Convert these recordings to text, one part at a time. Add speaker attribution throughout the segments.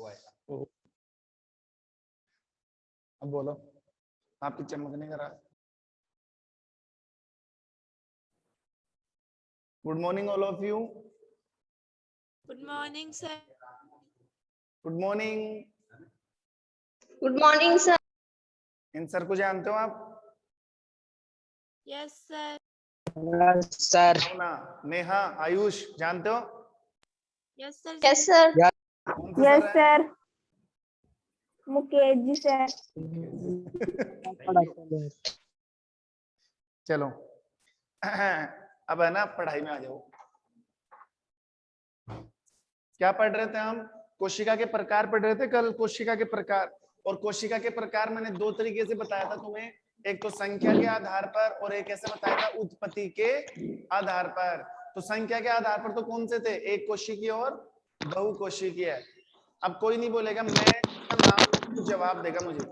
Speaker 1: वो आएगा। अब बोलो, आपकी चमकने का राज। Good morning all of you.
Speaker 2: Good morning sir.
Speaker 1: Good morning.
Speaker 3: Good morning sir.
Speaker 1: इन सर को जानते हो आप?
Speaker 2: Yes sir.
Speaker 4: Sir.
Speaker 1: Bhavna, Neha, Ayush जानते हो?
Speaker 2: Yes sir.
Speaker 3: Yes sir.
Speaker 1: कौन से
Speaker 5: यस
Speaker 1: सर हैं?
Speaker 5: सर। मुकेश जी सर।
Speaker 1: चलो अब है ना, पढ़ाई में आ जाओ। क्या पढ़ रहे थे हम? कोशिका के प्रकार पढ़ रहे थे कल, कोशिका के प्रकार। और कोशिका के प्रकार मैंने दो तरीके से बताया था तुम्हें, एक तो संख्या के आधार पर और एक ऐसे बताया था उत्पत्ति के आधार पर। तो संख्या के आधार पर तो कौन से थे? एक कोशिकीय और बहुकोशिकीय। अब कोई नहीं बोलेगा मैं इसका नाम, जवाब देगा मुझे।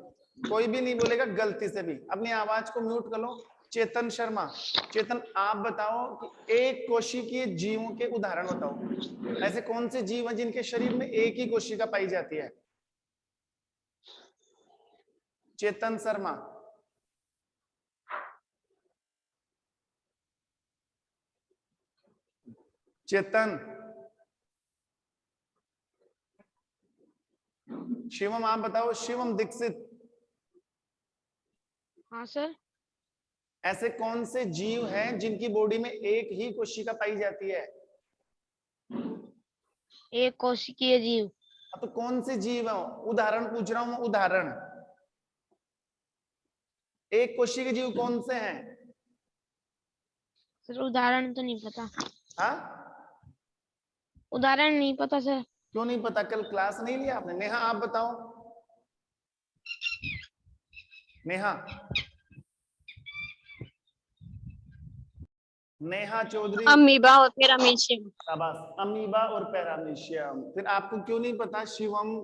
Speaker 1: कोई भी नहीं बोलेगा गलती से भी। अपनी आवाज को म्यूट कर लो। चेतन शर्मा, चेतन आप बताओ कि एक कोशिकीय जीवों के उदाहरण बताओ। ऐसे कौन से जीव हैं जिनके शरीर में एक ही कोशिका पाई जाती है? चेतन शर्मा। चेतन। शिवम आप बताओ। शिवम दीक्षित।
Speaker 3: हाँ सर।
Speaker 1: ऐसे कौन से जीव हैं जिनकी बॉडी में एक ही कोशिका पाई जाती है?
Speaker 3: एक कोशिकीय जीव।
Speaker 1: तो कौन से जीव है? उदाहरण पूछ रहा हूं मैं, उदाहरण। एक कोशिकीय जीव कौन से हैं?
Speaker 3: सर उदाहरण तो नहीं पता।
Speaker 1: हाँ,
Speaker 3: उदाहरण नहीं पता सर।
Speaker 1: क्यों नहीं पता? कल क्लास नहीं लिया आपने? नेहा आप बताओ। नेहा, नेहा चौधरी।
Speaker 3: अमीबा और पैरामीशियम।
Speaker 1: शाबाश, अमीबा और पैरामीशियम। फिर आपको क्यों नहीं पता शिवम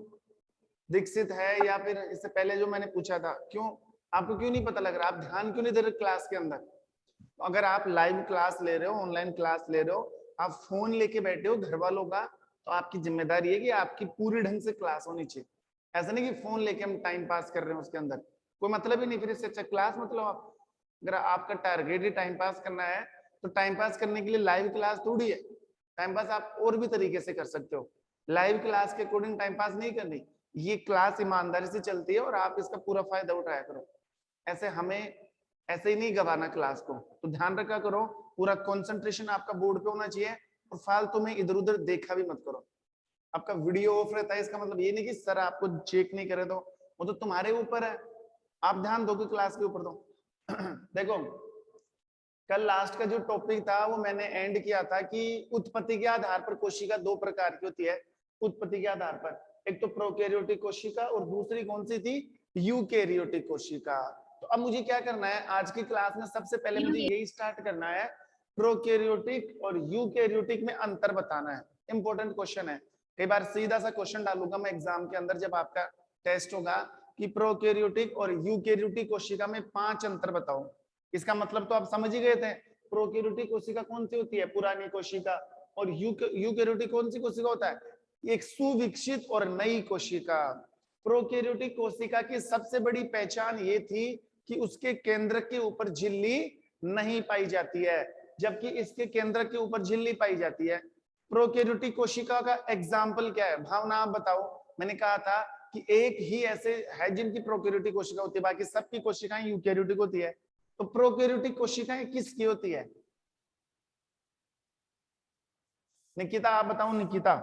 Speaker 1: दीक्षित है या फिर इससे पहले जो मैंने पूछा था? क्यों आपको क्यों नहीं पता लग रहा? आप ध्यान क्यों नहीं दे रहे क्लास के अंदर? तो अगर आप लाइव क्लास ले रहे हो, ऑनलाइन क्लास ले रहे हो, आप फोन लेके बैठे हो घर वालों का, तो आपकी जिम्मेदारी है कि आपकी पूरी ढंग से क्लास होनी चाहिए। ऐसा नहीं कि फोन लेके हम टाइम पास कर रहे हैं, उसके अंदर कोई मतलब ही नहीं। फिर इससे अच्छा क्लास मतलब आप, अगर आपका टारगेट ही टाइम पास करना है तो टाइम पास करने के लिए लाइव क्लास थोड़ी है। टाइम पास आप और भी तरीके से कर सकते हो। लाइव क्लास के अकॉर्डिंग टाइम पास नहीं करनी। ये क्लास ईमानदारी से चलती है और आप इसका पूरा फायदा उठाया करो। ऐसे हमें ऐसे ही नहीं गवाना क्लास को। तो ध्यान रखा करो, पूरा कंसंट्रेशन आपका बोर्ड पे होना चाहिए और फालतू में इधर उधर देखा भी मत करो। आपका वीडियो ऑफ रहता है, इसका मतलब ये नहीं कि सर आपको चेक नहीं करे, तो वो तो तुम्हारे ऊपर है। आप ध्यान दोगे क्लास के ऊपर तो देखो, कल लास्ट का जो टॉपिक था वो मैंने एंड किया था कि उत्पत्ति के आधार पर कोशिका दो प्रकार की होती है। उत्पत्ति के आधार पर, एक तो प्रोकैरियोटिक कोशिका और दूसरी कौन सी थी? यूकैरियोटिक कोशिका। तो अब मुझे क्या करना है आज की क्लास में? सबसे पहले मुझे यही स्टार्ट करना है, प्रोकैरियोटिक और यूकैरियोटिक में अंतर बताना है। इंपॉर्टेंट क्वेश्चन है, कई बार सीधा सा क्वेश्चन डालूंगा मैं एग्जाम के अंदर जब आपका टेस्ट होगा कि प्रोकैरियोटिक और यूकैरियोटिक कोशिका में 5 अंतर बताओ। इसका मतलब तो आप समझ ही गए थे। प्रोकैरियोटिक कोशिका कौन सी होती है? पुरानी कोशिका। और यूकैरियोटिक कौन सी कोशिका होता है? एक सुविकसित और नई कोशिका। प्रोकैरियोटिक कोशिका की सबसे बड़ी पहचान ये थी कि उसके केंद्र के ऊपर झिल्ली नहीं पाई जाती है, जबकि इसके केंद्र के ऊपर झिल्ली पाई जाती है। प्रोकैरियोटिक कोशिका का एग्जाम्पल क्या है? भावना आप बताओ। मैंने कहा था कि एक ही ऐसे है जिनकी प्रोकैरियोटिक कोशिका होती है, बाकी सबकी कोशिकाएं यूकैरियोटिक होती है। तो प्रोकैरियोटिक कोशिकाएं किसकी होती है? निकिता आप बताओ। निकिता।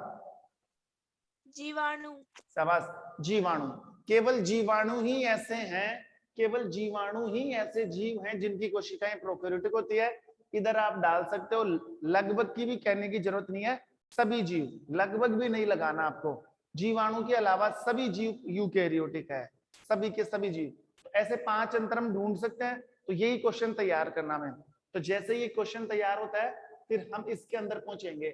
Speaker 2: जीवाणु।
Speaker 1: शाबाश, जीवाणु। केवल जीवाणु ही ऐसे हैं, केवल जीवाणु ही ऐसे जीव हैं जिनकी कोशिकाएं प्रोकैरियोटिक होती है। इधर आप डाल सकते हो, लगभग की भी कहने की जरूरत नहीं है, सभी जीव, लगभग भी नहीं लगाना आपको। जीवाणु के अलावा सभी जीव यूकैरियोटिक है, सभी के सभी जीव। तो ऐसे 5 अंतर हम ढूंढ सकते हैं। तो यही क्वेश्चन तैयार करना है। तो जैसे ये क्वेश्चन तैयार होता है फिर हम इसके अंदर पहुंचेंगे।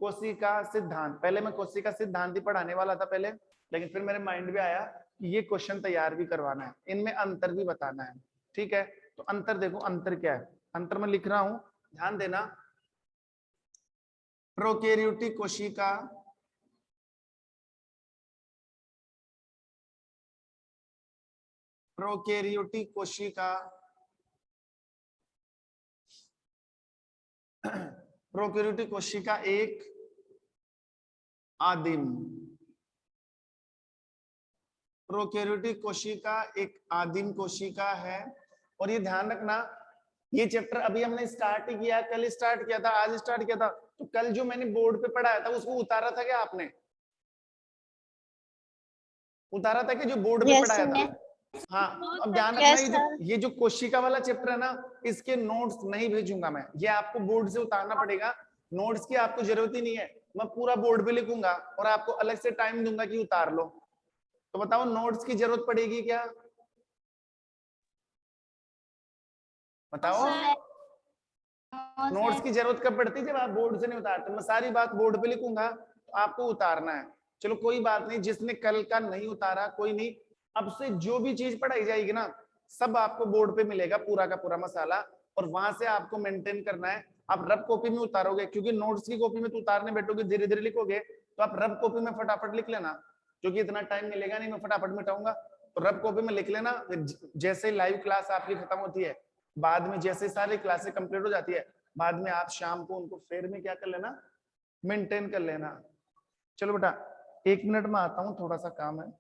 Speaker 1: कोशिका सिद्धांत, पहले मैं कोशिका सिद्धांत ही पढ़ाने वाला था पहले, लेकिन फिर मेरे माइंड में आया कि ये क्वेश्चन तैयार भी करवाना है, इनमें अंतर भी बताना है। ठीक है, तो अंतर देखो, अंतर क्या है? अंतर मैं लिख रहा हूं, ध्यान देना। प्रोकैरियोटिक कोशिका प्रोकैरियोटिक कोशिका, प्रोकैरियोटिक कोशिका एक आदिम, प्रोकैरियोटिक कोशिका एक आदिम कोशिका है। और ये ध्यान रखना, ये चैप्टर अभी हमने स्टार्ट ही किया, कल स्टार्ट किया था, आज स्टार्ट किया था, तो कल जो मैंने बोर्ड पे पढ़ाया था उसको उतारा था क्या आपने? उतारा था कि जो बोर्ड पे पढ़ाया था? हाँ, अब ध्यान रखना, ये जो कोशिका वाला चैप्टर है ना, इसके नोट्स नहीं भेजूंगा मैं, ये आपको बोर्ड से उतारना पड़ेगा। नोट्स की आपको जरूरत ही नहीं है, मैं पूरा बोर्ड पे लिखूंगा और आपको अलग से टाइम दूंगा कि उतार लो। तो बताओ नोट्स की जरूरत पड़ेगी क्या? बताओ नोट्स की जरूरत कब पड़ती है? जब आप बोर्ड से नहीं उतारते। मैं सारी बात बोर्ड पे लिखूंगा, तो आपको उतारना है। चलो कोई बात नहीं, जिसने कल का नहीं उतारा कोई नहीं, अब से जो भी चीज पढ़ाई जाएगी ना, सब आपको बोर्ड पे मिलेगा, पूरा का पूरा मसाला, और वहां से आपको मेंटेन करना है। आप रफ कॉपी में उतारोगे, क्योंकि नोट्स की कॉपी में तो उतारने बैठोगे, धीरे धीरे लिखोगे, तो आप रफ कॉपी में फटाफट लिख लेना, क्योंकि इतना टाइम मिलेगा नहीं, मैं फटाफट मिटाऊंगा। तो रफ कॉपी में लिख लेना, फिर जैसे लाइव क्लास आपकी खत्म होती है, बाद में जैसे सारी क्लासेस कंप्लीट हो जाती है, बाद में आप शाम को उनको फेर में क्या कर लेना, मेंटेन कर लेना। चलो बेटा 1 मिनट में आता हूं, थोड़ा सा काम है।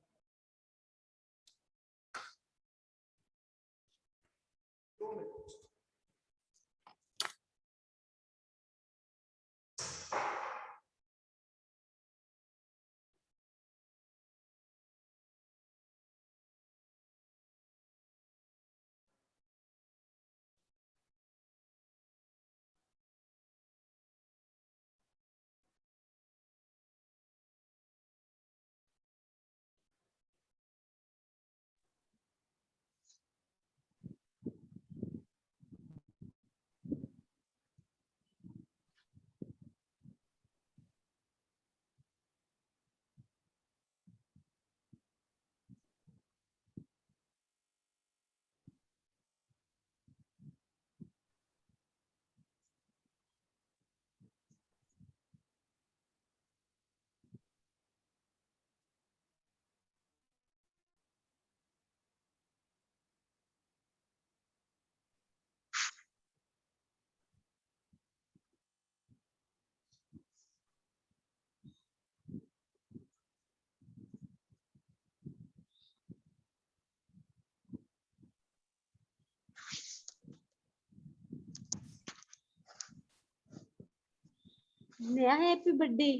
Speaker 3: नया हैप्पी बर्थडे।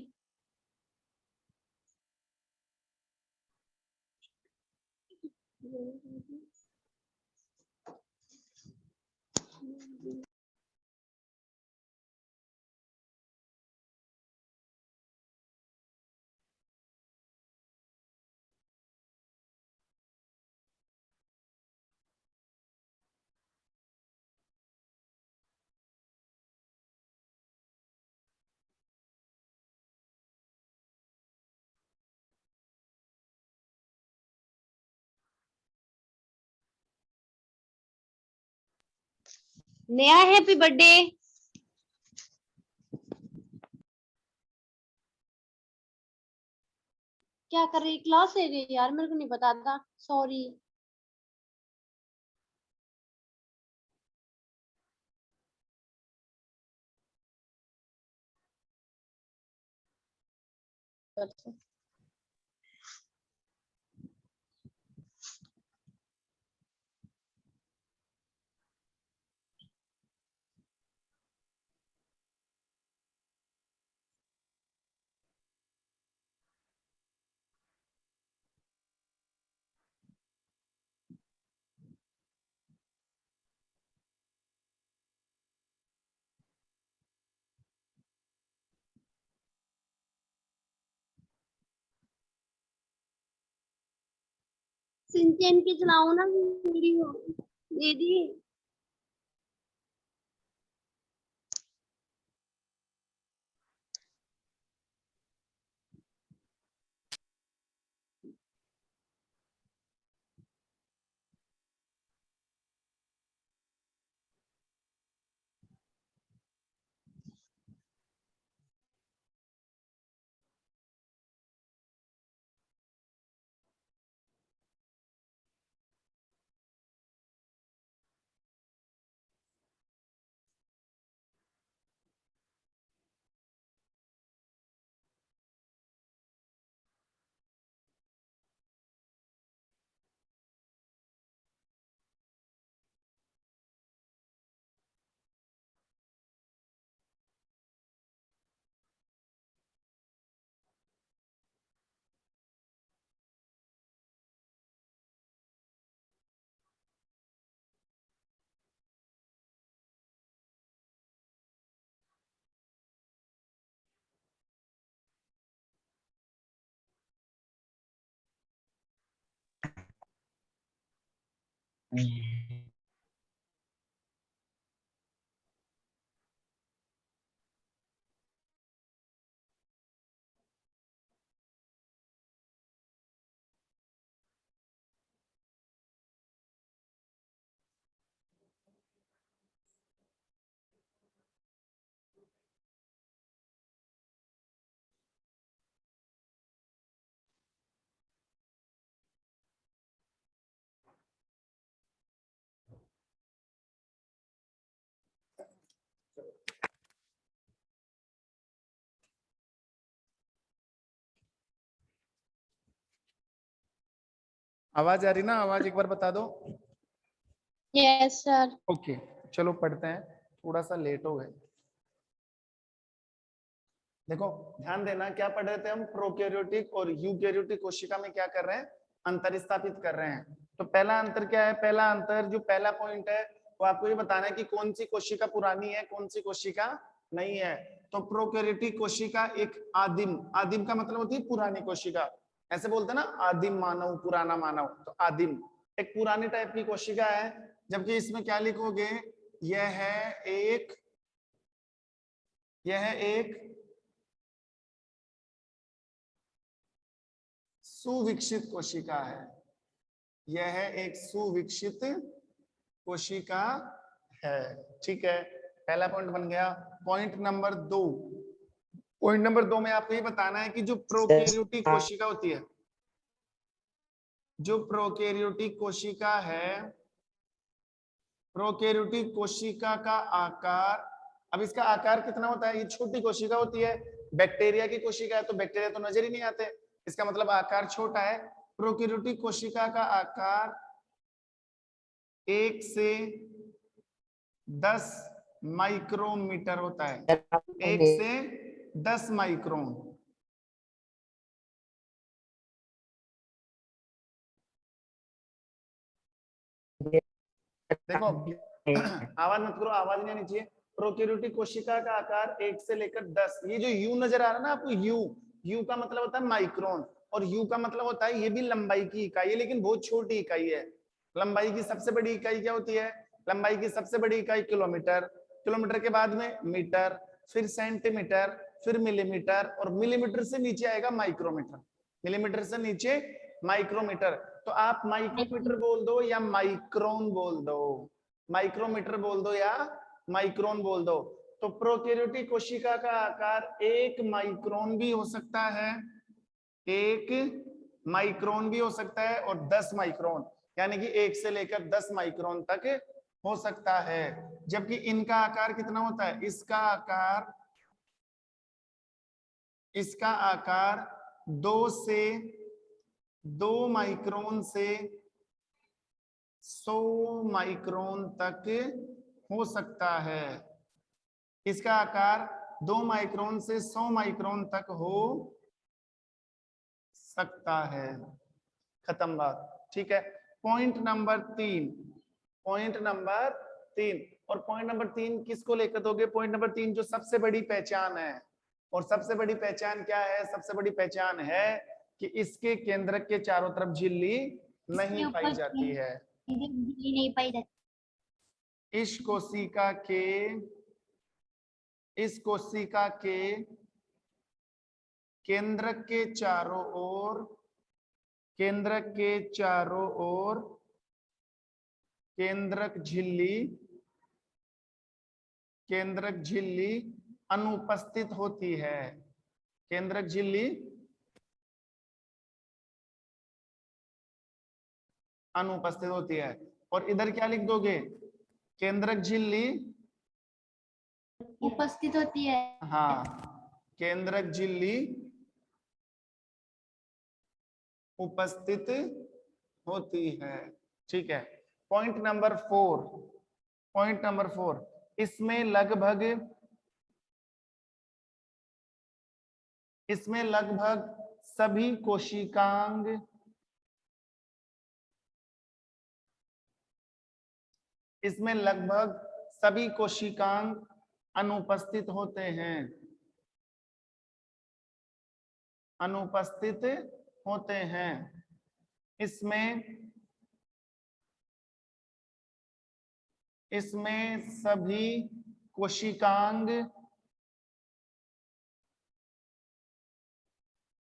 Speaker 3: नया हैप्पी बर्थडे। क्या कर रही, क्लास ले रही है यार, मेरे को नहीं पता था, सॉरी। सिंचन की चलाओ ना वीडियो दीदी।
Speaker 1: आवाज आ रही ना? आवाज एक बार बता दो।
Speaker 3: Yes sir.
Speaker 1: ओके, चलो पढ़ते हैं, थोड़ा सा लेट हो गए। देखो ध्यान देना, क्या पढ़ रहे थे हम? प्रोकैरियोटिक और यूकैरियोटिक कोशिका में क्या कर रहे हैं? अंतर स्थापित कर रहे हैं। तो पहला अंतर क्या है? पहला अंतर, जो पहला पॉइंट है, वो आपको ये बताना है कि कौन सी कोशिका पुरानी है, कौन सी कोशिका नहीं है। तो प्रोकैरियोटिक कोशिका एक आदिम, आदिम का मतलब होती है पुरानी कोशिका, ऐसे बोलते हैं ना, आदिम मानव, पुराना मानव, तो आदिम एक पुरानी टाइप की कोशिका है। जबकि इसमें क्या लिखोगे? यह एक सुविकसित कोशिका है। यह एक सुविकसित कोशिका है। ठीक है, पहला पॉइंट बन गया। पॉइंट नंबर 2, पॉइंट नंबर 2 में आपको ये बताना है कि जो प्रोकैरियोटिक कोशिका होती है, जो प्रोकैरियोटिक कोशिका है, प्रोकैरियोटिक कोशिका का आकार, अब इसका आकार कितना होता है? ये छोटी कोशिका होती है। बैक्टीरिया की कोशिका है तो बैक्टीरिया तो नजर ही नहीं आते, इसका मतलब आकार छोटा है। प्रोकैरियोटिक कोशिका का आकार 1 से 10 माइक्रोमीटर होता है। 1 से 10 माइक्रोन। देखो आवाज मत करो, आवाज नहीं आनी चाहिए। प्रोकैरियोटिक कोशिका का आकार 1 से लेकर 10, ये जो यू नजर आ रहा है ना आपको, यू का मतलब होता है माइक्रोन, और यू का मतलब होता है, ये भी लंबाई की इकाई है, लेकिन बहुत छोटी इकाई है। लंबाई की सबसे बड़ी इकाई क्या होती है? लंबाई की सबसे बड़ी इकाई किलोमीटर, किलोमीटर के बाद में मीटर, फिर सेंटीमीटर, फिर मिलीमीटर, और मिलीमीटर से नीचे आएगा माइक्रोमीटर, मिलीमीटर से नीचे माइक्रोमीटर। तो आप माइक्रोमीटर बोल दो या माइक्रोन बोल दो, माइक्रोमीटर बोल दो या माइक्रोन बोल दो। तो प्रोकैरियोटिक कोशिका का आकार 1 माइक्रोन भी हो सकता है, 1 माइक्रोन भी हो सकता है, और 10 माइक्रोन, यानी कि 1 से लेकर 10 माइक्रोन तक हो सकता है। जबकि इनका आकार कितना होता है? इसका आकार 2 माइक्रोन से 100 माइक्रोन तक हो सकता है। इसका आकार 2 माइक्रोन से 100 माइक्रोन तक हो सकता है। खत्म बात। ठीक है, पॉइंट नंबर 3, पॉइंट नंबर 3, और पॉइंट नंबर 3 किसको लेकर दोगे? पॉइंट नंबर 3 जो सबसे बड़ी पहचान है, और सबसे बड़ी पहचान क्या है? सबसे बड़ी पहचान है कि इसके केंद्रक के चारों तरफ झिल्ली नहीं पाई जाती है।
Speaker 3: नहीं पाई जाती।
Speaker 1: इस कोशिका के केंद्रक के चारों ओर, केंद्रक के चारों ओर केंद्रक झिल्ली अनुपस्थित होती है। केंद्रक झिल्ली अनुपस्थित होती है। और इधर क्या लिख दोगे? केंद्रक झिल्ली
Speaker 3: उपस्थित होती है।
Speaker 1: हाँ, केंद्रक झिल्ली उपस्थित होती है। ठीक है, पॉइंट नंबर 4, पॉइंट नंबर 4, इसमें लगभग सभी कोशिकांग, इसमें लगभग सभी कोशिकांग अनुपस्थित होते हैं, अनुपस्थित होते हैं। इसमें इसमें सभी कोशिकांग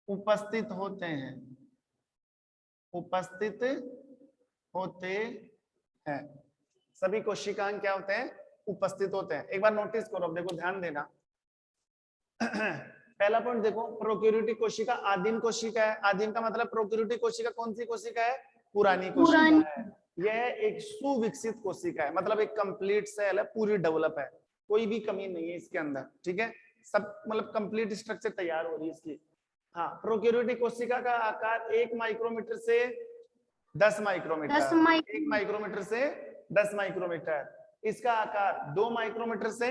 Speaker 1: उपस्थित होते हैं, उपस्थित होते हैं। सभी कोशिकांग क्या होते हैं? उपस्थित होते हैं। एक बार नोटिस करो, अब देखो ध्यान देना। पहला पॉइंट देखो, प्रोकैरियोटिक कोशिका आदिम कोशिका है। आदिम का मतलब प्रोकैरियोटिक कोशिका कौन सी कोशिका है? पुरानी कोशिका है। यह एक सुविकसित कोशिका है, मतलब एक कंप्लीट सेल है, पूरी डेवलप है, कोई भी कमी नहीं है इसके अंदर, ठीक है, सब मतलब कंप्लीट स्ट्रक्चर तैयार हो रही है इसकी। हाँ, प्रोकैरियोटिक कोशिका का आकार 1 माइक्रोमीटर से 10 माइक्रोमीटर, 1 माइक्रोमीटर से 10 माइक्रोमीटर। इसका आकार 2 माइक्रोमीटर से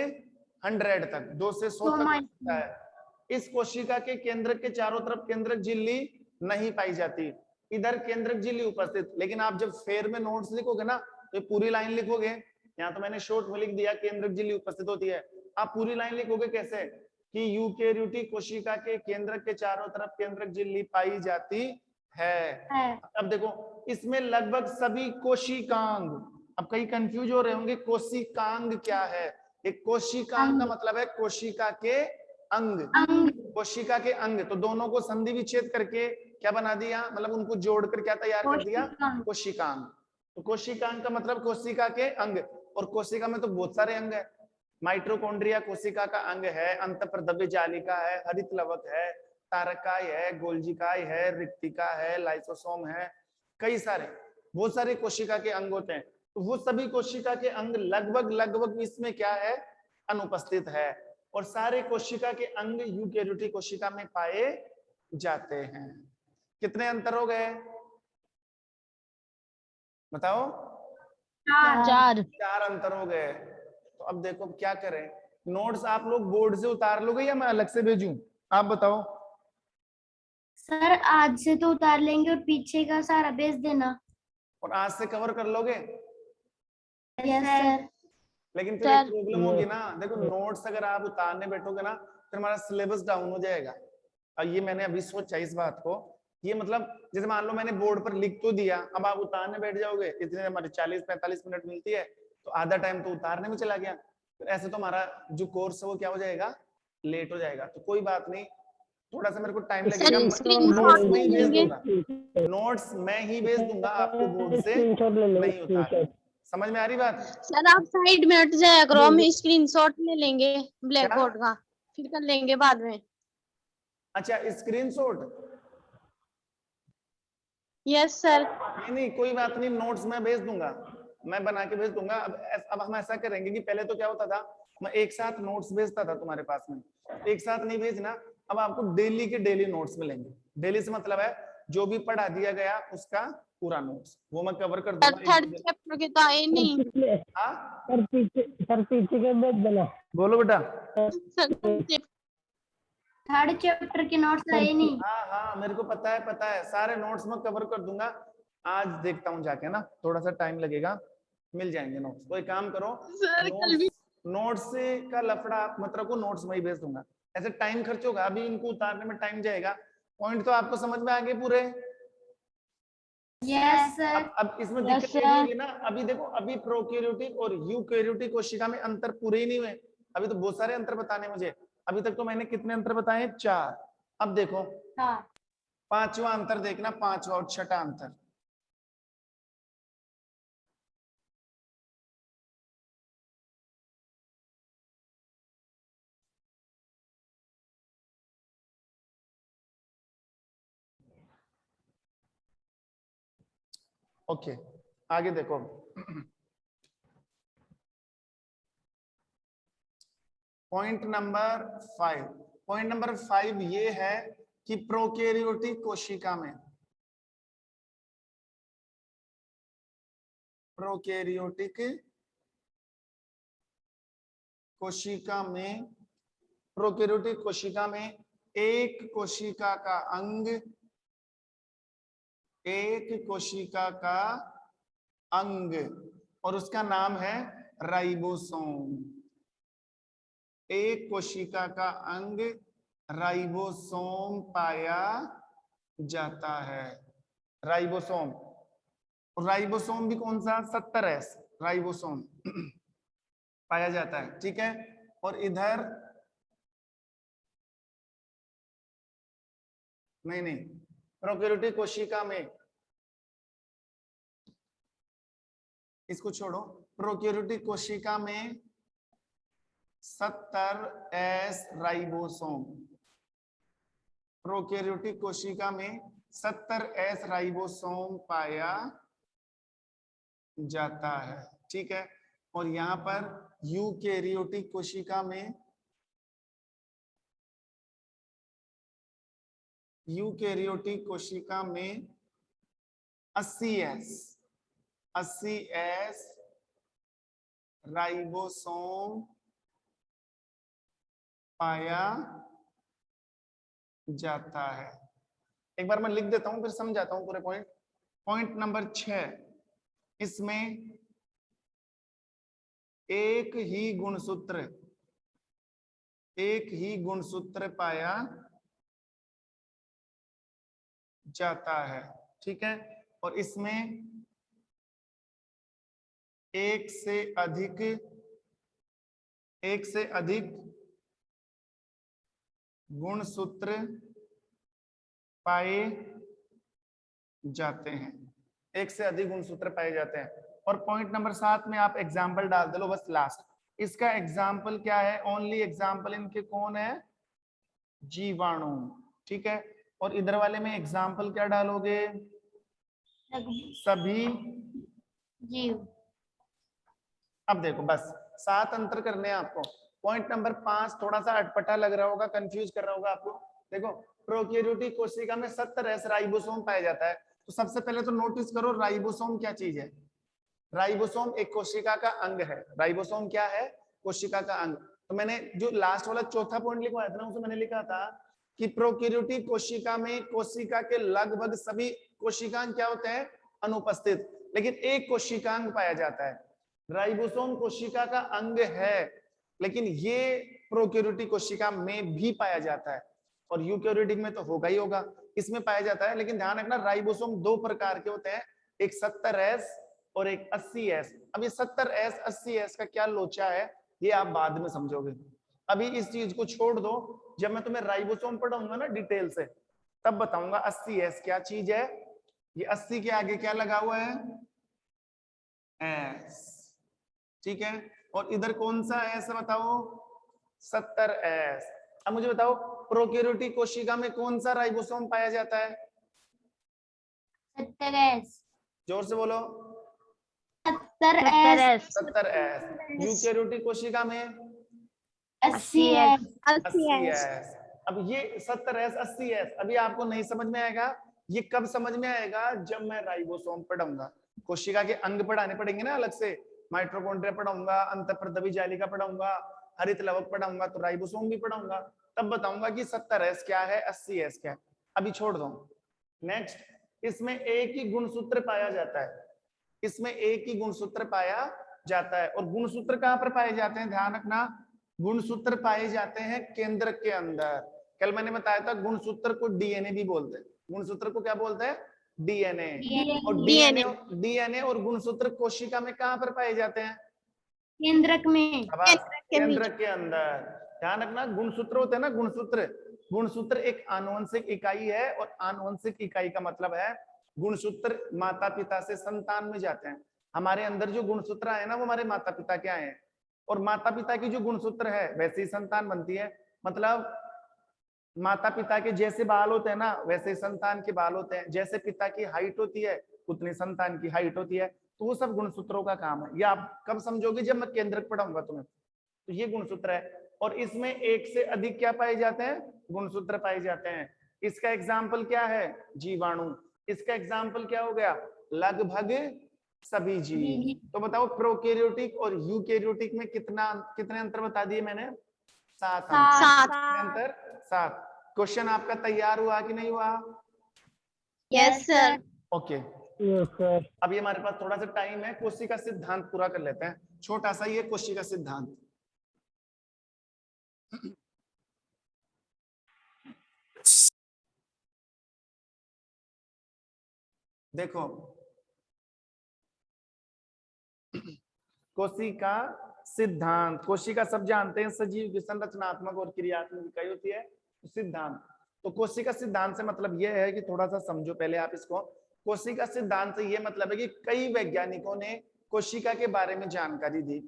Speaker 1: 100 तक, 2 से 100 तक होता है। इस कोशिका के केंद्र के चारों तरफ केंद्रक झिल्ली नहीं पाई जाती, इधर केंद्रक झिल्ली उपस्थित। लेकिन आप जब फेयर में नोट्स लिखोगे ना, तो पूरी लाइन लिखोगे। यहाँ तो मैंने शॉर्ट में लिख दिया केंद्रक झिल्ली उपस्थित होती है। आप पूरी लाइन लिखोगे कैसे कि यूकेरियोटिक कोशिका के केंद्रक के चारों तरफ केंद्रक झिल्ली पाई जाती है। अब देखो, इसमें लगभग सभी कोशिकांग, अब कई कंफ्यूज हो रहे होंगे, कोशिकांग क्या है? एक कोशिकांग का मतलब है कोशिका के अंग, कोशिका के अंग। तो दोनों को संधि विच्छेद करके क्या बना दिया, मतलब उनको जोड़कर क्या तैयार कर दिया? कोशिकांग। तो कोशिकांग का मतलब कोशिका के अंग, और कोशिका में तो बहुत सारे अंग है। माइटोकॉन्ड्रिया कोशिका का अंग है, अंतःप्रद्रव्य जालिका है, हरित लवक है, तारकाय है, गोल्जिकाय है, रिक्तिका है, लाइसोसोम है, कई सारे, बहुत सारे कोशिका के अंग होते हैं। तो वो सभी कोशिका के अंग लगभग इसमें क्या है? अनुपस्थित है। और सारे कोशिका के अंग यूकेरियोटिक कोशिका में पाए जाते हैं। कितने अंतर हो गए बताओ? 4 अंतर हो गए। तो अब देखो क्या करें, नोट्स आप लोग बोर्ड से उतार लोगे या मैं अलग से भेजूं? आप बताओ।
Speaker 5: सर आज से तो उतार लेंगे और पीछे का सारा भेज देना।
Speaker 1: और आज से कवर कर लोगे?
Speaker 5: Yes sir.
Speaker 1: लेकिन फिर एक प्रॉब्लम होगी ना, देखो नोट्स अगर आप उतारने बैठोगे ना, फिर हमारा सिलेबस डाउन हो जाएगा। और ये मैंने अभी सोचा इस बात को, ये मतलब जैसे मान लो मैंने बोर्ड पर लिख तो दिया, अब आप उतारने बैठ जाओगे, इतने हमारे 40-45 मिनट मिलती है, तो आधा टाइम तो उतारने में चला गया। तो ऐसे तो हमारा जो कोर्स है वो क्या हो जाएगा? लेट हो जाएगा। तो कोई बात नहीं, थोड़ा सा मेरे को टाइम लगेगा, नोट्स मैं ही भेज दूंगा, नोट्स मैं ही भेज दूंगा आपको, बोर्ड से नहीं उतारना। समझ में आ रही बात?
Speaker 3: सर आप साइड में हट जाया करो, हम स्क्रीनशॉट ले लेंगे ब्लैक बोर्ड का, फिर कर लेंगे बाद में।
Speaker 1: अच्छा, स्क्रीनशॉट?
Speaker 3: Yes sir.
Speaker 1: नहीं कोई बात नहीं, नोट्स मैं भेज दूंगा, मैं बना के भेज दूंगा। अब हम ऐसा करेंगे कि पहले तो क्या होता था, मैं एक साथ नोट्स भेजता था तुम्हारे पास में, एक साथ नहीं भेजना। अब आपको डेली के डेली नोट्स मिलेंगे। डेली से मतलब है जो भी पढ़ा दिया गया उसका पूरा नोट्स, वो मैं कवर कर दूंगा।
Speaker 3: थर्ड चैप्टर के तो आए नहीं।
Speaker 4: सर पीछे के भेज देना।
Speaker 1: बोलो बेटा।
Speaker 5: थर्ड चैप्टर के नोट्स आए नहीं।
Speaker 1: हाँ मेरे को पता है, सारे नोट्स मैं कवर कर दूंगा। आज देखता हूँ जाके ना, थोड़ा सा टाइम लगेगा, मिल जाएंगे नोट्स। तो एक काम करो, नोट्स का लफड़ा आप मत रखो, नोट्स मैं ही भेज दूंगा। ऐसे टाइम खर्च होगा, अभी इनको उतारने में टाइम जाएगा। पॉइंट तो आपको समझ में आ गए पूरे?
Speaker 5: Yes sir.
Speaker 1: अब इसमें दिक्कत ये होगी ना, अभी देखो, अभी प्रोकैरियोटिक और यूकैरियोटिक कोशिका में अंतर पूरे ही नहीं हुए, अभी तो बहुत सारे अंतर बताने मुझे। अभी तक तो मैंने कितने अंतर बताए? 4। अब देखो 5वां अंतर देखना, 5वां और 6वां अंतर। ओके, आगे देखो। पॉइंट नंबर 5, पॉइंट नंबर 5 ये है कि प्रोकैरियोटिक कोशिका में, प्रोकैरियोटिक कोशिका में, प्रोकैरियोटिक कोशिका में एक कोशिका का अंग, एक कोशिका का अंग, और उसका नाम है राइबोसोम। एक कोशिका का अंग राइबोसोम पाया जाता है। राइबोसोम, राइबोसोम भी कौन सा? 70S। राइबोसोम पाया जाता है, ठीक है। और इधर नहीं, प्रोकैरियोटिक कोशिका में, इसको छोड़ो, प्रोकैरियोटिक कोशिका में 70S राइबोसोम, प्रोकैरियोटिक कोशिका में 70S राइबोसोम पाया जाता है, ठीक है। और यहाँ पर यूकैरियोटिक कोशिका में, यूकैरियोटिक कोशिका में 80S राइबोसोम पाया जाता है। एक बार मैं लिख देता हूं फिर समझाता हूं पूरे पॉइंट। पॉइंट नंबर 6, इसमें एक ही गुणसूत्र पाया जाता है, ठीक है। और इसमें एक से अधिक गुणसूत्र पाए जाते हैं, एक से अधिक गुणसूत्र पाए जाते हैं। और पॉइंट नंबर 7 में आप एग्जाम्पल डाल दे लो बस लास्ट। इसका एग्जाम्पल क्या है? ओनली एग्जाम्पल इनके कौन है? जीवाणु, ठीक है। और इधर वाले में एग्जाम्पल क्या डालोगे? सभी
Speaker 5: जीव।
Speaker 1: अब देखो बस 7 अंतर करने हैं आपको। पॉइंट नंबर 5 थोड़ा सा अटपटा लग रहा होगा, कंफ्यूज कर रहा होगा आपको। देखो प्रोकैरियोटिक कोशिका में 70S राइबोसोम पाया जाता है, तो सबसे पहले तो नोटिस करो राइबोसोम क्या चीज है। राइबोसोम एक कोशिका का अंग है। राइबोसोम क्या है? कोशिका का अंग। तो मैंने जो लास्ट वाला चौथा पॉइंट लिखवाया था ना, उसमें मैंने लिखा था कि प्रोकैरियोटिक कोशिका में कोशिका के लगभग सभी कोशिकांग क्या होते हैं? अनुपस्थित, लेकिन एक कोशिकांग पाया जाता है। राइबोसोम कोशिका का अंग है, लेकिन ये प्रोकैरियोटिक कोशिका में भी पाया जाता है, और यूकैरियोटिक में तो होगा ही होगा, इसमें पाया जाता है। लेकिन ध्यान रखना राइबोसोम 2 प्रकार के होते हैं, एक 70S और एक 80S। अब ये 70S 80S का क्या लोचा है ये आप बाद में समझोगे, अभी इस चीज को छोड़ दो। जब मैं तुम्हें राइबोसोम पढ़ाऊंगा ना डिटेल से, तब बताऊंगा 80S क्या चीज है। ये 80 के आगे क्या लगा हुआ है? S, ठीक है। और इधर कौन सा S बताओ? 70S। अब मुझे बताओ प्रोकैरियोटिक कोशिका में कौन सा राइबोसोम पाया जाता है?
Speaker 5: 70S।
Speaker 1: जोर से बोलो।
Speaker 5: 70S।
Speaker 1: 70S। यूकैरियोटिक कोशिका में
Speaker 5: 80S।
Speaker 1: 80S। अब ये 70S 80S अभी आपको नहीं समझ में आएगा, ये कब समझ में आएगा? जब मैं राइबोसोम पढ़ाऊंगा। कोशिका के अंग पढ़ाने पड़ेंगे ना अलग से, माइटोकॉन्ड्रिया पढ़ाऊंगा, अंतःप्रद्रवी जालिका पढ़ाऊंगा, हरित लवक पढ़ाऊंगा, तो राइबोसोम भी पढ़ाऊंगा, तब बताऊंगा कि 70S क्या है, 80S क्या है। अभी छोड़ दो। नेक्स्ट, इसमें एक ही गुणसूत्र पाया जाता है, इसमें एक ही गुणसूत्र पाया जाता है। और गुणसूत्र कहां पर पाए जाते हैं? ध्यान रखना, गुणसूत्र पाए जाते हैं केंद्रक के अंदर। कल मैंने बताया था गुणसूत्र को डीएनए भी बोलते हैं। गुणसूत्र को क्या बोलते हैं? डीएनए। और डीएनए और गुणसूत्र कोशिका में कहां पर पाए जाते हैं?
Speaker 5: केंद्रक में।
Speaker 1: केंद्रक के अंदर। ध्यान रखना, गुणसूत्र होते हैं ना, गुणसूत्र एक आनुवंशिक इकाई है, और आनुवंशिक इकाई का मतलब है गुणसूत्र माता पिता से संतान में जाते हैं। हमारे अंदर जो गुणसूत्र आए ना, वो हमारे माता पिता के आए हैं, और माता पिता की जो गुणसूत्र है वैसे ही संतान बनती है। मतलब माता पिता के जैसे बाल होते हैं ना, वैसे संतान के बाल होते हैं। जैसे पिता की हाइट होती है उतनी संतान की हाइट होती है। तो वो सब गुणसूत्रों का काम है। ये आप कब समझोगे? जब मैं केंद्रक पढ़ाऊंगा तुम्हें। तो ये गुणसूत्र है, और इसमें एक से अधिक क्या पाए जाते हैं? गुणसूत्र पाए जाते हैं। इसका एग्जाम्पल क्या है? जीवाणु। इसका एग्जाम्पल क्या हो गया? लगभग सभी जीव। तो बताओ प्रोकैरियोटिक और यूकैरियोटिक में कितने अंतर बता दिए मैंने? 7 अंतर। 7। क्वेश्चन आपका तैयार हुआ कि नहीं हुआ?
Speaker 3: Yes sir.
Speaker 1: Okay.
Speaker 4: Yes sir.
Speaker 1: अब ये हमारे पास थोड़ा सा टाइम है, कोशिका सिद्धांत पूरा कर लेते हैं। छोटा सा ये कोशिका सिद्धांत। देखो कोशिका सिद्धांत। कोशिका सब जानते हैं, सजीव की संरचनात्मक और क्रियात्मक इकाई होती है। सिद्धांत, तो कोशिका सिद्धांत से मतलब यह है कि थोड़ा सा समझो पहले आप इसको। कोशिका सिद्धांत से ये मतलब है कि कई वैज्ञानिकों ने कोशिका के बारे में जानकारी दी,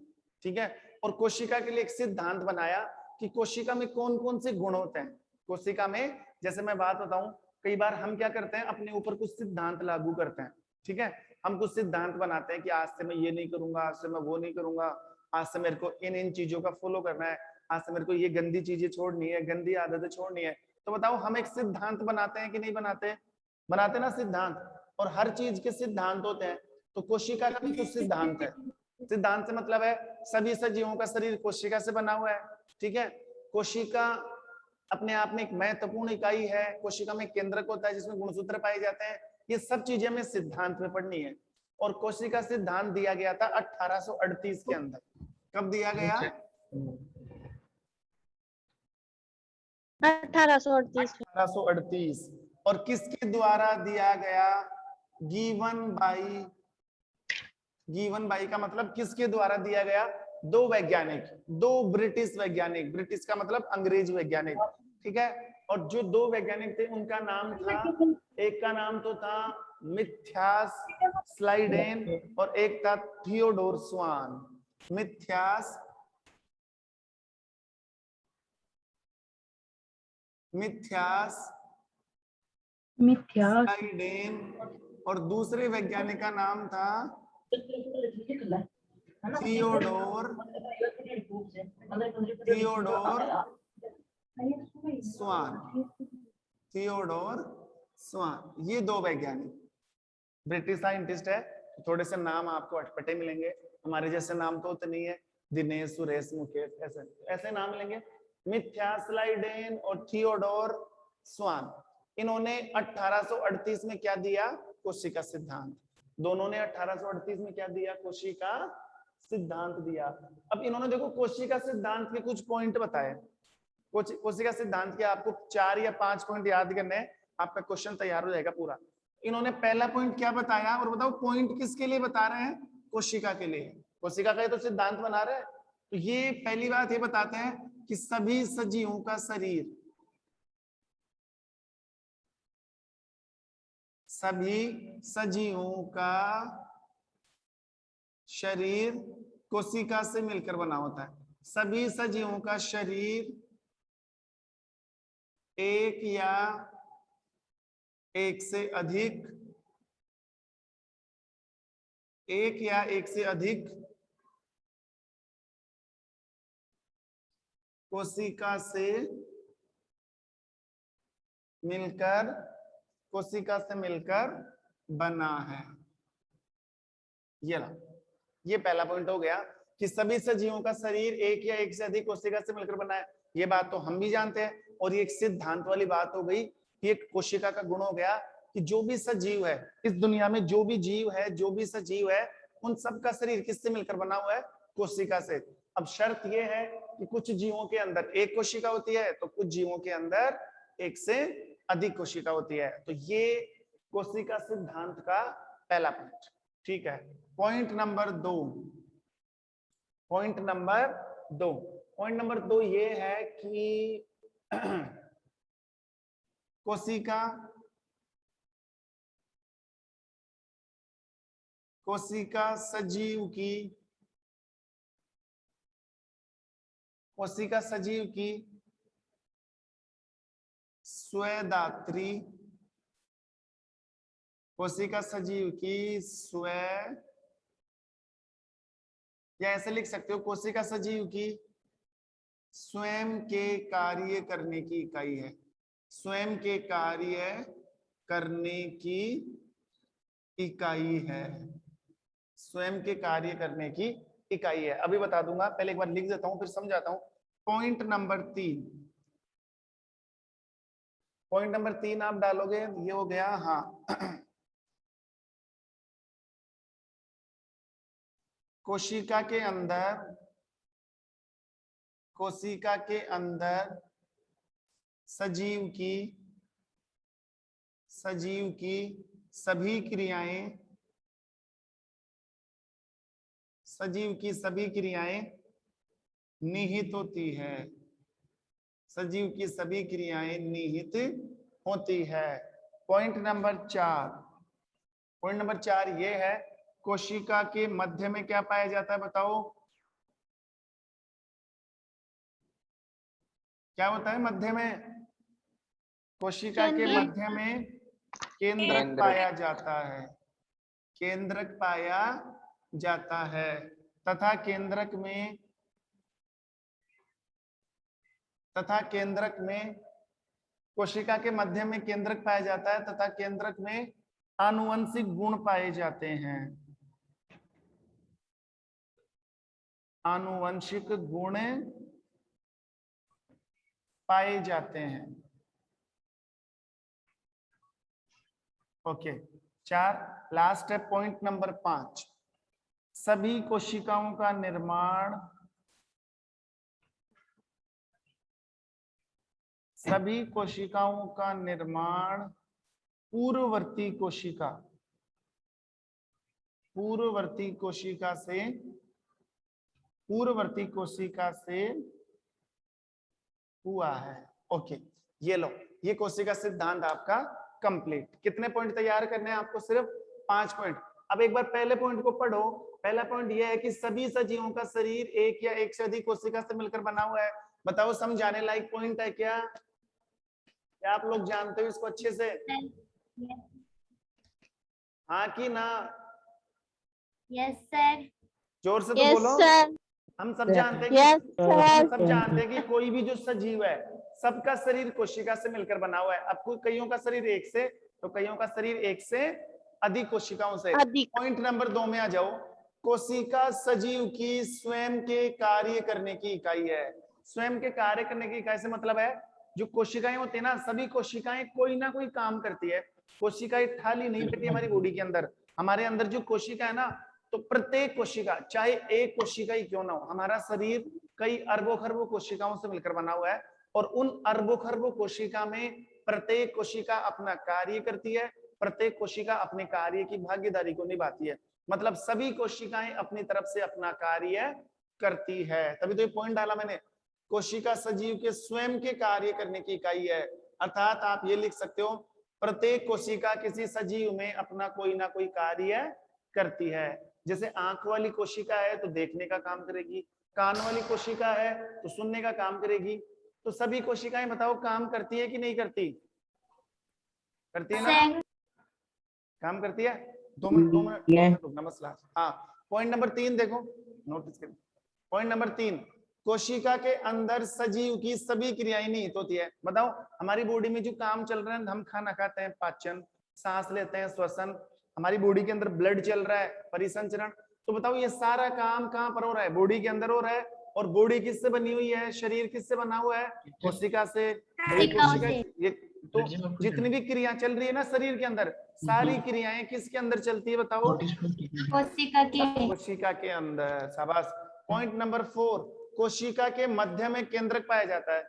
Speaker 1: ठीक है, और कोशिका के लिए एक सिद्धांत बनाया कि कोशिका में कौन कौन से गुण होते हैं। कोशिका में, जैसे मैं बात बताऊं, कई बार हम क्या करते हैं, अपने ऊपर कुछ सिद्धांत लागू करते हैं, ठीक है, हम कुछ सिद्धांत बनाते हैं कि आज से मैं ये नहीं करूंगा, आज से मैं वो नहीं करूंगा, आज से मेरे को इन इन चीजों का फॉलो करना है, आज से मेरे को ये गंदी चीजें छोड़नी है, गंदी आदतें छोड़नी है। तो बताओ हम एक सिद्धांत बनाते हैं कि नहीं बनाते? बनाते ना सिद्धांत, और हर चीज के सिद्धांत होते हैं। तो कोशिका का भी कुछ सिद्धांत है। सिद्धांत से मतलब है सभी सजीवों का शरीर कोशिका से बना हुआ है, ठीक है। कोशिका अपने आप में एक महत्वपूर्ण इकाई है। कोशिका में केंद्रक होता है जिसमें गुणसूत्र पाए जाते हैं। ये सब चीजें हमें सिद्धांत में पढ़नी है। और कोशिका सिद्धांत दिया गया था 1838 के अंदर। कब दिया गया?
Speaker 3: 1838।
Speaker 1: और किसके द्वारा दिया गया? गीवन बाई का मतलब किसके द्वारा दिया गया? दो वैज्ञानिक, दो ब्रिटिश वैज्ञानिक, ब्रिटिश का मतलब अंग्रेज वैज्ञानिक, ठीक है। और जो दो वैज्ञानिक थे उनका नाम था, एक का नाम तो था मिथ्यास स्लाइडेन और एक था थियोडोर स्वान। मिथ्यास स्लाइडेन और दूसरे वैज्ञानिक का नाम था थियोडोर स्वान। ये दो वैज्ञानिक ब्रिटिश साइंटिस्ट है। थोड़े से नाम आपको अटपटे मिलेंगे, हमारे जैसे नाम तो उतने ही है, दिनेश, सुरेश, मुकेश, ऐसे ऐसे नाम मिलेंगे। मिथ्यास स्लाइडेन और थियोडोर स्वान, इन्होंने 1838 में क्या दिया? कोशिका सिद्धांत। दोनों ने 1838 में क्या दिया? कोशिका सिद्धांत दिया। अब इन्होंने देखो कोशिका सिद्धांत के कुछ पॉइंट बताए। कोशिका सिद्धांत के आपको 4 या 5 पॉइंट याद करने हैं, आपका क्वेश्चन तैयार हो जाएगा पूरा। इन्होंने पहला पॉइंट क्या बताया, और बताओ पॉइंट किसके लिए बता रहे हैं? कोशिका के लिए। कोशिका का ही तो सिद्धांत बना रहे हैं। तो ये पहली बात ये बताते हैं कि सभी सजीवों का शरीर, सभी सजीवों का शरीर कोशिका से मिलकर बना होता है। सभी सजीवों का शरीर एक या एक से अधिक कोशिका से मिलकर बना है। ये पहला पॉइंट हो गया कि सभी सजीवों का शरीर एक या एक से अधिक कोशिका से मिलकर बना है। ये बात तो हम भी जानते हैं, और ये एक सिद्धांत वाली बात हो गई कि एक कोशिका का गुण हो गया कि जो भी सजीव है इस दुनिया में, जो भी जीव है, जो भी सजीव है, उन सब का शरीर किससे मिलकर बना हुआ है? कोशिका से। अब शर्त यह है कि कुछ जीवों के अंदर एक कोशिका होती है, तो कुछ जीवों के अंदर एक से अधिक कोशिका होती है। तो ये कोशिका सिद्धांत का पहला पॉइंट, ठीक है। पॉइंट नंबर दो ये है कि कोशिका सजीव की स्वदात्री, कोशिका सजीव की या ऐसे लिख सकते हो, कोशिका सजीव की स्वयं के कार्य करने की इकाई है। स्वयं के कार्य करने की इकाई है। स्वयं के कार्य करने की इकाई है। अभी बता दूंगा, पहले एक बार लिख देता हूं फिर समझाता हूं। पॉइंट नंबर 3 आप डालोगे, ये हो गया। हाँ, कोशिका के अंदर सजीव की सभी सजीव की सभी क्रियाएं निहित होती है। सजीव की सभी क्रियाएं निहित होती है। पॉइंट नंबर 4, पॉइंट नंबर 4 ये है, कोशिका के मध्य में क्या पाया जाता है बताओ? क्या होता है मध्य में? कोशिका के
Speaker 3: केंद्रक।
Speaker 1: मध्य में केंद्रक पाया जाता है। केंद्रक पाया जाता है तथा केंद्रक में कोशिका के मध्य में केंद्रक पाया जाता है तथा केंद्रक में आनुवंशिक गुण पाए जाते हैं। आनुवंशिक गुण पाए जाते हैं। ओके 4, लास्ट है पॉइंट नंबर 5, सभी कोशिकाओं का निर्माण पूर्ववर्ती कोशिका से हुआ है। ओके ये लो, ये कोशिका सिद्धांत आपका कंप्लीट। कितने पॉइंट तैयार करने हैं आपको? सिर्फ 5 पॉइंट। अब एक बार पहले पॉइंट को पढ़ो। पहला पॉइंट यह है कि सभी सजीवों का शरीर एक या एक से अधिक कोशिका से मिलकर बना हुआ है। बताओ समझाने लायक पॉइंट है क्या? क्या आप लोग जानते हो इसको अच्छे से? हाँ कि ना?
Speaker 5: Yes sir.
Speaker 1: जोर से तो
Speaker 3: यस
Speaker 1: बोलो।
Speaker 3: सर।
Speaker 1: हम सब जानते हैं
Speaker 3: यस
Speaker 1: कि हम
Speaker 3: सर।
Speaker 1: सब जानते हैं कि कोई भी जो सजीव है सबका शरीर कोशिका से मिलकर बना हुआ है। अब कोई कईयों का शरीर एक से, तो कईयों का शरीर एक से अधिक कोशिकाओं से।
Speaker 3: अधिक।
Speaker 1: पॉइंट नंबर 2 में आ जाओ। कोशिका सजीव की स्वयं के कार्य करने की इकाई है। स्वयं के कार्य करने की इकाई से मतलब है जो कोशिकाएं होती है ना, सभी कोशिकाएं कोई ना कोई काम करती है। कोशिकाएं खाली नहीं बैठी हमारी बॉडी के अंदर। हमारे अंदर जो कोशिका है ना, तो प्रत्येक कोशिका, चाहे एक कोशिका ही क्यों ना हो, हमारा शरीर कई अरबों खरबों कोशिकाओं से मिलकर बना हुआ है और उन अरबों खरबों कोशिका में प्रत्येक कोशिका अपना कार्य करती है। प्रत्येक कोशिका अपने कार्य की भागीदारी को निभाती है। मतलब सभी कोशिकाएं अपनी तरफ से अपना कार्य करती है। तभी तो ये पॉइंट डाला मैंने, कोशिका सजीव के स्वयं के कार्य करने की इकाई है। अर्थात आप ये लिख सकते हो, प्रत्येक कोशिका किसी सजीव में अपना कोई ना कोई कार्य करती है। जैसे आंख वाली कोशिका है तो देखने का काम करेगी, कान वाली कोशिका है तो सुनने का काम करेगी। तो सभी कोशिकाएं बताओ काम करती है कि नहीं करती? करती है ना? काम करती है। 2 मिनट नमस्कार। हाँ पॉइंट नंबर 3 देखो, नोटिस करें। पॉइंट नंबर 3, कोशिका के अंदर सजीव की सभी क्रियाएं निहित होती है। बताओ हमारी बॉडी में जो काम चल रहा है, हम खाना खाते हैं पाचन, सांस लेते हैं श्वसन, हमारी बॉडी के अंदर ब्लड चल रहा है परिसंचरण। तो बताओ ये सारा काम कहाँ पर हो रहा है? बॉडी के अंदर हो रहा है। और बॉडी किससे बनी हुई है? शरीर किससे बना हुआ है? कोशिका से। ये तो जितनी भी क्रिया चल रही है ना शरीर के अंदर, सारी क्रियाएं किसके अंदर चलती है बताओ? कोशिका के अंदर। शाबाश। पॉइंट नंबर 4, कोशिका के मध्य में केंद्रक पाया जाता है।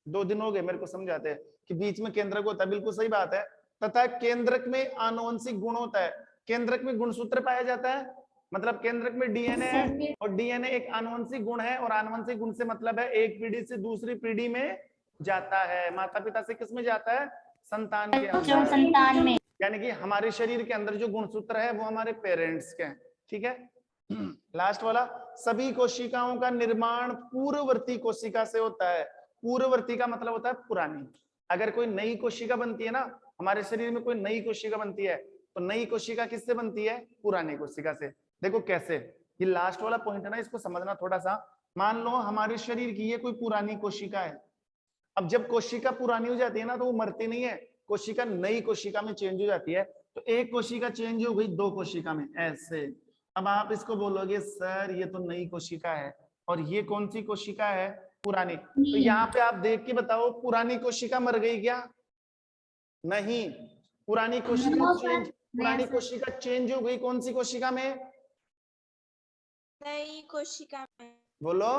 Speaker 1: 2 दिन हो गए मेरे को समझाते हैं कि बीच में केंद्रक होता है, बिल्कुल सही बात है। तथा केंद्रक में आनुवंशिक गुण होता है। केंद्रक में गुणसूत्र पाया जाता है, मतलब केंद्रक में डीएनए है और डीएनए एक आनुवंशिक गुण है और आनुवंशिक गुण से मतलब है एक पीढ़ी से दूसरी पीढ़ी में जाता है। माता पिता से किस में जाता है? संतान के अंदर।
Speaker 5: संतान में।
Speaker 1: यानी कि हमारे शरीर के अंदर जो गुणसूत्र है वो हमारे पेरेंट्स के हैं। ठीक है। लास्ट वाला, सभी कोशिकाओं का निर्माण पूर्ववर्ती कोशिका से होता है। पूर्ववर्ती का मतलब होता है पुरानी। अगर कोई नई कोशिका बनती है ना, हमारे शरीर में कोई नई कोशिका बनती है, तो नई कोशिका किससे बनती है? पुरानी कोशिका से। देखो कैसे, ये लास्ट वाला पॉइंट है ना, इसको समझना थोड़ा सा। मान लो हमारे शरीर की ये कोई पुरानी कोशिका है। अब जब कोशिका पुरानी हो जाती है ना, तो वो मरती नहीं है, कोशिका नई कोशिका में चेंज हो जाती है। तो एक कोशिका चेंज हो गई 2 कोशिका में, ऐसे। अब आप इसको बोलोगे सर ये तो नई कोशिका है और ये कौन सी कोशिका है? पुरानी। तो यहाँ पे आप देख के बताओ, पुरानी कोशिका मर गई क्या? नहीं, पुरानी कोशिका चेंज हो गई कौन सी कोशिका में?
Speaker 2: नई कोशिका में।
Speaker 1: बोलो।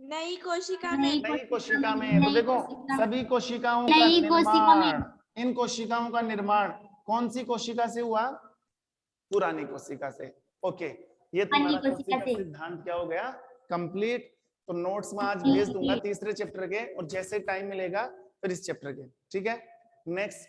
Speaker 2: नई कोशिका में।
Speaker 1: नई कोशिका में। तो देखो सभी कोशिकाओं का निर्माण, इन कोशिकाओं का निर्माण कौन सी कोशिका से हुआ? पुरानी कोशिका से। ओके, ये तुम्हारा
Speaker 5: कोशिका
Speaker 1: कोशिका
Speaker 5: से।
Speaker 1: सिद्धांत क्या हो गया, कंप्लीट। तो नोट्स में आज
Speaker 5: जी,
Speaker 1: भेज दूंगा
Speaker 5: जी।
Speaker 1: तीसरे चैप्टर के, और जैसे टाइम मिलेगा फिर इस चैप्टर के, ठीक है। नेक्स्ट